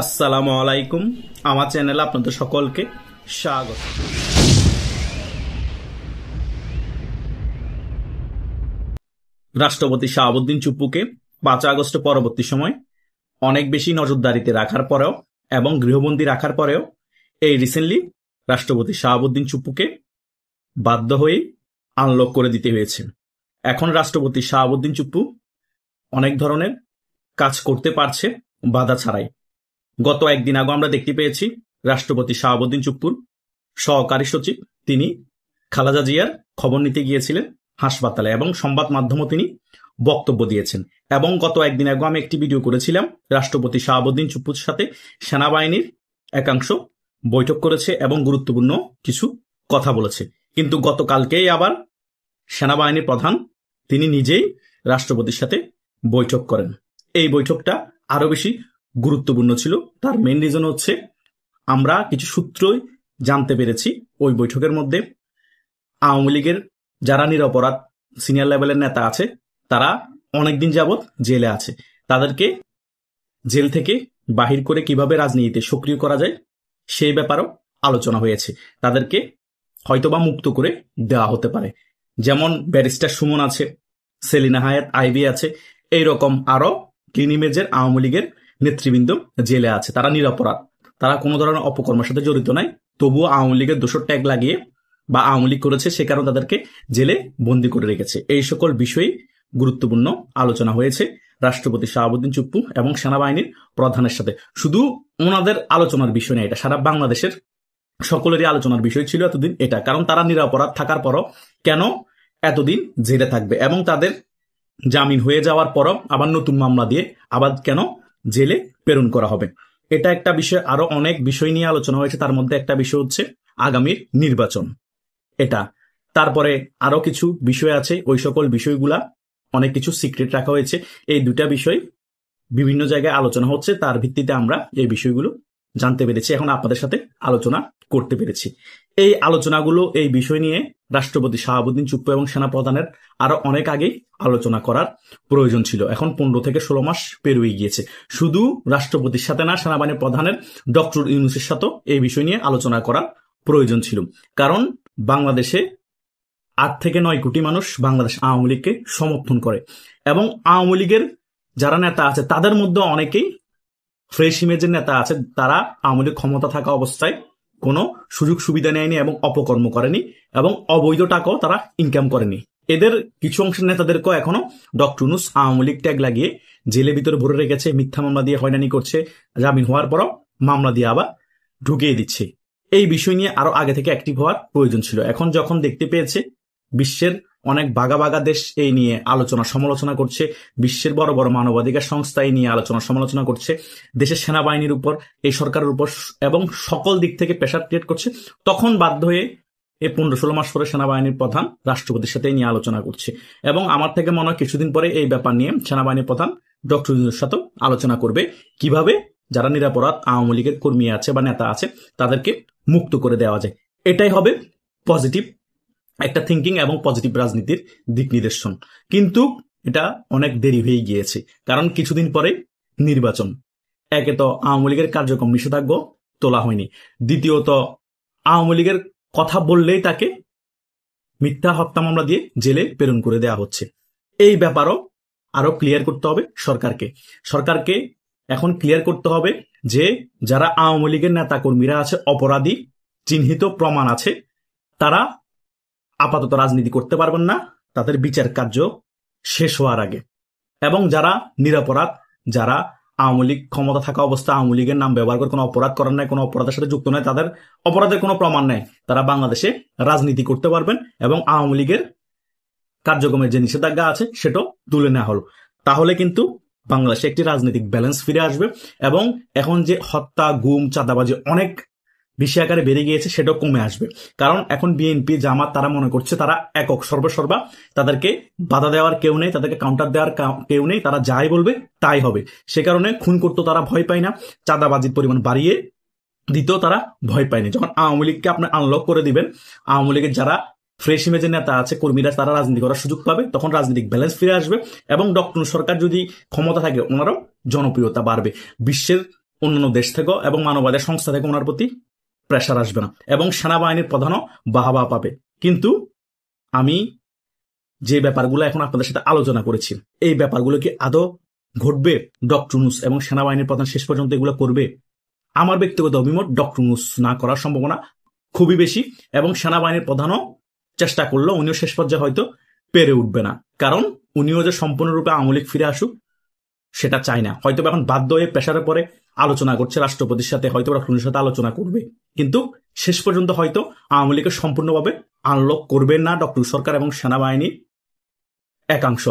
আসসালামু আলাইকুম। আমার চ্যানেলে আপনাদের সকলকে স্বাগত। রাষ্ট্রপতি শাহাবুদ্দিন চুপ্পুকে 5 আগস্ট পরবর্তী সময় অনেক বেশি নজরদারিতে রাখার পরেও এবং গৃহবন্দী রাখার পরেও এই রিসেন্টলি রাষ্ট্রপতি শাহাবুদ্দিন চুপ্পুকে বাধ্য হয়ে আনলক করে দিতে হয়েছে। এখন রাষ্ট্রপতি শাহাবুদ্দিন চুপ্পু অনেক ধরনের কাজ করতে পারছে বাধা ছাড়াই। গত একদিন আগে আমরা দেখতে পেয়েছি রাষ্ট্রপতি শাহাবুদ্দিন চুপ্পুর সহকারী সচিব তিনি খালেদা জিয়ার খবর নিতে গিয়েছিলেন হাসপাতালে এবং সংবাদ মাধ্যমে তিনি বক্তব্য দিয়েছেন। এবং গত একদিন আগে আমি একটি ভিডিও করেছিলাম, রাষ্ট্রপতি শাহাবুদ্দিন চুপ্পুর সাথে সেনাবাহিনীর একাংশ বৈঠক করেছে এবং গুরুত্বপূর্ণ কিছু কথা বলেছে। কিন্তু গতকালকেই আবার সেনাবাহিনীর প্রধান তিনি নিজেই রাষ্ট্রপতির সাথে বৈঠক করেন। এই বৈঠকটা আরো বেশি গুরুত্বপূর্ণ ছিল। তার মেইন রিজন হচ্ছে আমরা কিছু সূত্রই জানতে পেরেছি ওই বৈঠকের মধ্যে আওয়ামী লীগের যারা নিরপরাধ সিনিয়র লেভেলের নেতা আছে তারা অনেকদিন যাবৎ জেলে আছে। তাদেরকে জেল থেকে বাহির করে কিভাবে রাজনীতিতে সক্রিয় করা যায় সেই ব্যাপারেও আলোচনা হয়েছে। তাদেরকে হয়তোবা মুক্ত করে দেওয়া হতে পারে। যেমন ব্যারিস্টার সুমন আছে, সেলিনা হায়াত আইভি আছে, এইরকম আরো ক্লিন ইমেজের আওয়ামী লীগের নেতৃবৃন্দ জেলে আছে। তারা নিরপরাধ, তারা কোনো ধরনের অপকর্মের সাথে জড়িত নাই, তবুও আওয়ামী লীগের দোষর ট্যাগ লাগিয়ে বা আওয়ামী লীগ করেছে সে কারণে তাদেরকে জেলে বন্দী করে রেখেছে। এই সকল বিষয়ে গুরুত্বপূর্ণ আলোচনা হয়েছে রাষ্ট্রপতি শাহাবুদ্দিন চুপ্পু এবং সেনাবাহিনীর প্রধানের সাথে। শুধু ওনাদের আলোচনার বিষয় না, এটা সারা বাংলাদেশের সকলেরই আলোচনার বিষয় ছিল এতদিন এটা। কারণ তারা নিরপরাধ থাকার পরও কেন এতদিন জেলে থাকবে এবং তাদের জামিন হয়ে যাওয়ার পরও আবার নতুন মামলা দিয়ে আবার কেন জেলে প্রেরণ করা হবে। এটা একটা বিষয়। আরো অনেক বিষয় নিয়ে আলোচনা হয়েছে, তার মধ্যে একটা বিষয় হচ্ছে আগামীর নির্বাচন। এটা তারপরে আরো কিছু বিষয় আছে, ওই সকল বিষয়গুলা অনেক কিছু সিক্রেট রাখা হয়েছে। এই দুটা বিষয় বিভিন্ন জায়গায় আলোচনা হচ্ছে, তার ভিত্তিতে আমরা এই বিষয়গুলো জানতে পেরেছি, এখন আপনাদের সাথে আলোচনা করতে পেরেছি। এই আলোচনাগুলো এই বিষয় নিয়ে রাষ্ট্রপতি শাহাবুদ্দিন চুপ্পু এবং সেনাপ্রধানের আরো অনেক আগেই আলোচনা করার প্রয়োজন ছিল। এখন 15 থেকে 16 মাস পেরিয়ে গিয়েছে। শুধু রাষ্ট্রপতির সাথে না, সেনাবাহিনীর প্রধানের ডক্টর ইউনূসের সাথেও এই বিষয় নিয়ে আলোচনা করার প্রয়োজন ছিল। কারণ বাংলাদেশে 8 থেকে 9 কোটি মানুষ বাংলাদেশ আওয়ামী লীগকে সমর্থন করে এবং আওয়ামী লীগের যারা নেতা আছে তাদের মধ্যে অনেকেই ফ্রেশ ইমেজের নেতা আছে। তারা আওয়ামী লীগ ক্ষমতা থাকা অবস্থায় কোনো সুযোগ সুবিধা নেয়নি এবং অপকর্ম করেনি এবং অবৈধ টাকাও তারা ইনকাম করেনি। এদের কিছু অংশের নেতাদেরকেও এখনো ডক্টর ইউনূস আওয়ামী লীগ ট্যাগ লাগিয়ে জেলের ভিতরে ভরে রেখেছে, মিথ্যা মামলা দিয়ে হয়রানি করছে, জামিন হওয়ার পরও মামলা দিয়ে আবার ঢুকিয়ে দিচ্ছে। এই বিষয় নিয়ে আরো আগে থেকে অ্যাক্টিভ হওয়ার প্রয়োজন ছিল। এখন যখন দেখতে পেয়েছে বিশ্বের অনেক বাগা বাগা দেশ এই নিয়ে আলোচনা সমালোচনা করছে, বিশ্বের বড় বড় মানবাধিকার সংস্থা এই নিয়ে আলোচনা সমালোচনা করছে, দেশের সেনাবাহিনীর উপর, এই সরকারের উপর এবং সকল দিক থেকে প্রেশার ক্রিয়েট করছে, তখন বাধ্য হয়ে এই 15-16 মাস পরে সেনাবাহিনীর প্রধান রাষ্ট্রপতির সাথে নিয়ে আলোচনা করছে। এবং আমার থেকে মনে হয় কিছুদিন পরে এই ব্যাপার নিয়ে সেনাবাহিনীর প্রধান ডক্টর ইউনূসের সাথে আলোচনা করবে কিভাবে যারা নিরপরাধ আওয়ামী লীগের কর্মী আছে বা নেতা আছে তাদেরকে মুক্ত করে দেওয়া যায়। এটাই হবে পজিটিভ একটা থিঙ্কিং এবং পজিটিভ রাজনীতির দিক নির্দেশন। কিন্তু এটা অনেক দেরি হয়ে গিয়েছে, কারণ কিছুদিন পরে নির্বাচন। একে তো আওয়ামী লীগের কার্যক্রম নিষেধাজ্ঞা তোলা হয়নি, দ্বিতীয়ত আওয়ামী লীগের কথা বললেই তাকে মিথ্যা হত্যা মামলা দিয়ে জেলে প্রেরণ করে দেওয়া হচ্ছে। এই ব্যাপারও আরো ক্লিয়ার করতে হবে সরকারকে এখন ক্লিয়ার করতে হবে যে যারা আওয়ামী লীগের নেতা কর্মীরা আছে, অপরাধী চিহ্নিত প্রমাণ আছে, তারা আপাতত রাজনীতি করতে পারবেন না তাদের বিচার কার্য শেষ হওয়ার আগে। এবং যারা নিরপরাধ, যারা আওয়ামী লীগ ক্ষমতা থাকা অবস্থা আওয়ামী লীগের নাম ব্যবহার করে কোনো অপরাধ করেন নাই, কোনো অপরাধের সাথে যুক্ত নয়, তাদের অপরাধের কোনো প্রমাণ নেই, তারা বাংলাদেশে রাজনীতি করতে পারবেন এবং আওয়ামী লীগের কার্যক্রমের যে নিষেধাজ্ঞা আছে সেটাও তুলে নেওয়া হলো। তাহলে কিন্তু বাংলাদেশে একটি রাজনৈতিক ব্যালেন্স ফিরে আসবে এবং এখন যে হত্যা, গুম, চাঁদাবাজি অনেক বেশি আকারে বেড়ে গিয়েছে সেটাও কমে আসবে। কারণ এখন বিএনপি, জামাত তারা মনে করছে তারা একক সর্বসর্বা, তাদেরকে বাধা দেওয়ার কেউ নেই, তাদেরকে কাউন্টার দেওয়ার কেউ নেই, তারা যাই বলবে তাই হবে। সে কারণে খুন করতে তারা ভয় পায় না, চাঁদাবাজির পরিমাণ বাড়িয়ে দিতেও তারা ভয় পায়নি। যখন আওয়ামী লীগকে আপনি আনলক করে দিবেন, আওয়ামী লীগের যারা ফ্রেশ ইমেজের নেতা আছে, কর্মীরা, তারা রাজনীতি করার সুযোগ পাবে, তখন রাজনৈতিক ব্যালেন্স ফিরে আসবে এবং ডক্টর সরকার যদি ক্ষমতা থাকে ওনারও জনপ্রিয়তা বাড়বে। বিশ্বের অন্যান্য দেশ থেকে এবং মানবাধিকার সংস্থা থেকে ওনার প্রতি প্রেশার আসবে না এবং সেনাবাহিনীর প্রধানও বাহবা পাবে। কিন্তু আমি যে ব্যাপারগুলো এখন আপনাদের সাথে আলোচনা করেছি, এই ব্যাপারগুলো কি আদৌ ঘটবে? ডক্টর ইউনূস এবং সেনাবাহিনীর প্রধান শেষ পর্যন্ত এগুলো করবে? আমার ব্যক্তিগত অভিমত, ডক্টর ইউনূস না করার সম্ভাবনা খুবই বেশি এবং সেনাবাহিনীর প্রধানও চেষ্টা করলেও উনিও শেষ পর্যায়ে হয়তো পেরে উঠবে না, কারণ উনিও যে সম্পূর্ণরূপে আওয়ামী লীগ ফিরে আসুক সেটা চায় না। হয়তো এখন বাধ্য হয়ে প্রেশারের পরে আলোচনা করছে, রাষ্ট্রপতির সাথে হয়তো ডক্টর সাথে আলোচনা করবে, কিন্তু শেষ পর্যন্ত হয়তো আওয়ামী লীগকে সম্পূর্ণভাবে আনলক করবেন না ডক্টর সরকার এবং সেনাবাহিনীর একাংশ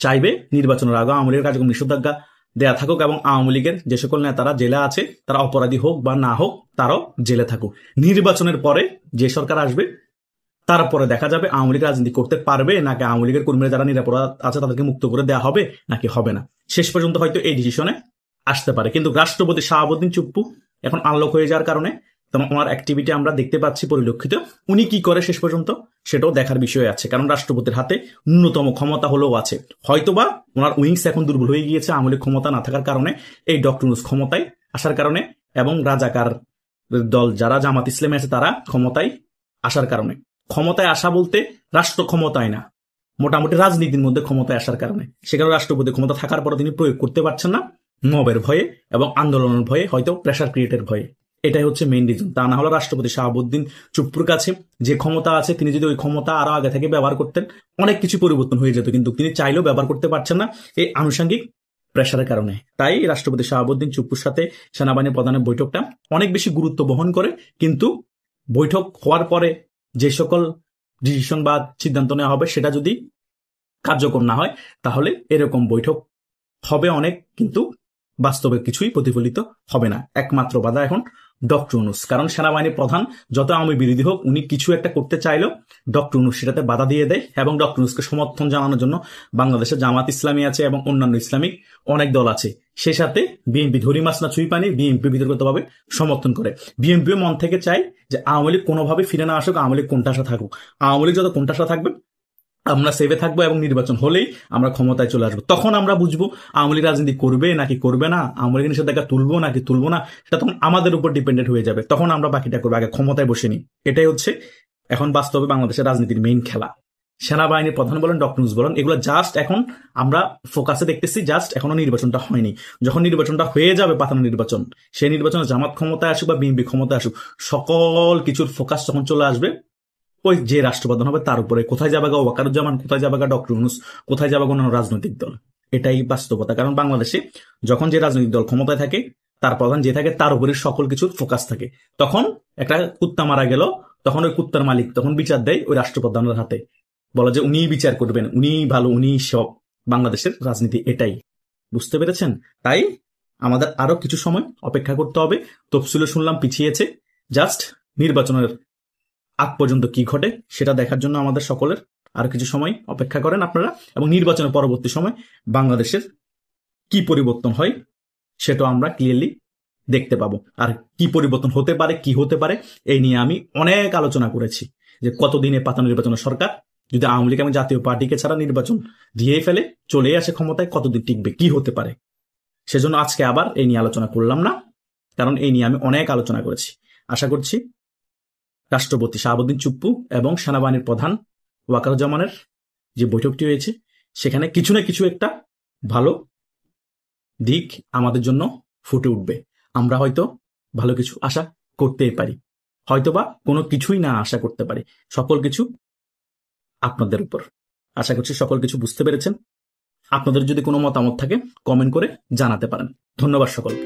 চাইবে নির্বাচনের আগে আওয়ামী লীগের কার্যক্রম নিষেধাজ্ঞা দেয়া থাকুক এবং আওয়ামী লীগের যে সকল নেতারা জেলে আছে তারা অপরাধী হোক বা না হোক তারাও জেলে থাকুক। নির্বাচনের পরে যে সরকার আসবে তারপরে দেখা যাবে আওয়ামী লীগ রাজনীতি করতে পারবে নাকি আওয়ামী লীগের কর্মীরা যারা নিরাপরাধ আছে তাদেরকে মুক্ত করে দেওয়া হবে নাকি হবে না। শেষ পর্যন্ত হয়তো এই ডিসিশনে আসতে পারে। কিন্তু রাষ্ট্রপতি শাহাবুদ্দিন চুপ্পু এখন আনলক হয়ে যাওয়ার কারণে ওনার অ্যাক্টিভিটি আমরা দেখতে পাচ্ছি পরিলক্ষিত। উনি কি করে শেষ পর্যন্ত সেটাও দেখার বিষয় আছে, কারণ রাষ্ট্রপতির হাতে ন্যূনতম ক্ষমতা হলেও আছে। হয়তোবা ওনার উইংস এখন দুর্বল হয়ে গিয়েছে আওয়ামী লীগ ক্ষমতা না থাকার কারণে, এই ডক্টর ইউনূস ক্ষমতায় আসার কারণে এবং রাজাকার দল যারা জামাত ইসলামী আছে তারা ক্ষমতায় আসার কারণে। ক্ষমতায় আসা বলতে রাষ্ট্র ক্ষমতায় না, মোটামুটি রাজনীতির মধ্যে ক্ষমতায় আসার কারণে। সেখানে রাষ্ট্রপতি ক্ষমতা থাকার পরে তিনি প্রয়োগ করতে পারছেন না, মবের ভয়ে এবং আন্দোলনের ভয়ে, হয়তো প্রেশার ক্রিয়েটের ভয়ে। এটাই হচ্ছে মেইন রিজন। তা না হলে রাষ্ট্রপতি শাহাবুদ্দিন চুপ্পুর কাছে যে ক্ষমতা আছে, তিনি যদি ওই ক্ষমতা আরো আগে থেকে ব্যবহার করতেন অনেক কিছু পরিবর্তন হয়ে যেত, কিন্তু তিনি চাইলেও ব্যবহার করতে পারছেন না এই আনুষঙ্গিক প্রেশারের কারণে। তাই রাষ্ট্রপতি শাহাবুদ্দিন চুপ্পুর সাথে সেনাবাহিনীর প্রধানের বৈঠকটা অনেক বেশি গুরুত্ব বহন করে। কিন্তু বৈঠক হওয়ার পরে যে সকল ডিসিশন বা সিদ্ধান্ত নেওয়া হবে সেটা যদি কার্যকর না হয় তাহলে এরকম বৈঠক হবে অনেক, কিন্তু বাস্তবে কিছুই প্রতিফলিত হবে না। একমাত্র বাধা এখন ডক্টর ইউনূস, কারণ সেনাবাহিনীর প্রধান যত আওয়ামী বিরোধী হোক উনি কিছু একটা করতে চাইলেও ডক্টর ইউনূস সেটাতে বাধা দিয়ে দেয় এবং ডক্টর ইউনূসকে সমর্থন জানানোর জন্য বাংলাদেশে জামাত ইসলামী আছে এবং অন্যান্য ইসলামিক অনেক দল আছে, সে সাথে বিএনপি ধরি মাছ না চুই পানি বিএনপি বিতর্কিতভাবে সমর্থন করে। বিএনপিও মন থেকে চায় যে আওয়ামী লীগ কোনোভাবে ফিরে না আসুক, আওয়ামী লীগ কোণঠাসা থাকুক। আওয়ামী লীগ যত কোণঠাসা থাকবে আমরা সেভে থাকবো এবং নির্বাচন হলেই আমরা ক্ষমতায় চলে আসবো। তখন আমরা বুঝবো আওয়ামী লীগ রাজনীতি করবে নাকি করবে না, আওয়ামী লীগ নিষেধাজ্ঞা তুলবো নাকি তুলবো না, সেটা তখন আমাদের উপর ডিপেন্ডেন্ট হয়ে যাবে। তখন আমরা বাকিটা করবো, আগে ক্ষমতায় বসে নি। এটাই হচ্ছে এখন বাস্তবে বাংলাদেশের রাজনীতির মেইন খেলা। সেনাবাহিনীর প্রধান বলেন, ডক্টর ইউনূস বলেন, এগুলো জাস্ট এখন আমরা ফোকাসে দেখতেছি, জাস্ট এখনো নির্বাচনটা হয়নি। যখন নির্বাচনটা হয়ে যাবে, পাতানো নির্বাচন, সেই নির্বাচনে জামাত ক্ষমতায় আসুক বা বিএনপি ক্ষমতায় আসুক, সকল কিছুর ফোকাস যখন চলে আসবে ওই যে রাষ্ট্রপ্রধান হবে তার উপরে। কোথায় যাবে গা ওয়াকারুজ্জামান, কোথায় যাবে গা ডক্টর ইউনূস, কোথায় যাবে অন্যান্য রাজনৈতিক দল, এটাই বাস্তবতা। কারণ বাংলাদেশে যখন যে রাজনৈতিক দল ক্ষমতায় থাকে তার প্রধান যে থাকে তার উপরে সকল কিছুর ফোকাস থাকে। তখন একটা কুত্তা মারা গেল, তখন ওই কুত্তার মালিক তখন বিচার দেয় ওই রাষ্ট্রপ্রধানের হাতে, বলা যে উনিই বিচার করবেন, উনিই ভালো, উনিই সব। বাংলাদেশের রাজনীতি এটাই, বুঝতে পেরেছেন? তাই আমাদের আরো কিছু সময় অপেক্ষা করতে হবে। তফসিলে শুনলাম পিছিয়েছে, জাস্ট নির্বাচনের আগ পর্যন্ত কি ঘটে সেটা দেখার জন্য আমাদের সকলের আরো কিছু সময় অপেক্ষা করেন আপনারা, এবং নির্বাচনের পরবর্তী সময় বাংলাদেশের কি পরিবর্তন হয় সেটা আমরা ক্লিয়ারলি দেখতে পাবো। আর কি পরিবর্তন হতে পারে, কি হতে পারে, এই নিয়ে আমি অনেক আলোচনা করেছি যে কতদিনে পাতানো নির্বাচনের সরকার যদি আওয়ামী লীগ এবং জাতীয় পার্টিকে ছাড়া নির্বাচন দিয়ে ফেলে চলে আসে ক্ষমতায়, কতদিন টিকবে, কি হতে পারে। সেজন্য আজকে আবার এই নিয়ে আলোচনা করলাম না, কারণ এই নিয়ে আমি অনেক আলোচনা করেছি। আশা করছি রাষ্ট্রপতি শাহাবুদ্দিন চুপ্পু এবং সেনাবাহিনীর প্রধান ওয়াকারুজ্জামানের যে বৈঠকটি হয়েছে সেখানে কিছু না কিছু একটা ভালো দিক আমাদের জন্য ফুটে উঠবে। আমরা হয়তো ভালো কিছু আশা করতেই পারি, হয়তোবা কোনো কিছুই না আশা করতে পারি। সকল কিছু আপনাদের উপর। আশা করছি সকল কিছু বুঝতে পেরেছেন। আপনাদের যদি কোনো মতামত থাকে কমেন্ট করে জানাতে পারেন। ধন্যবাদ সকলকে।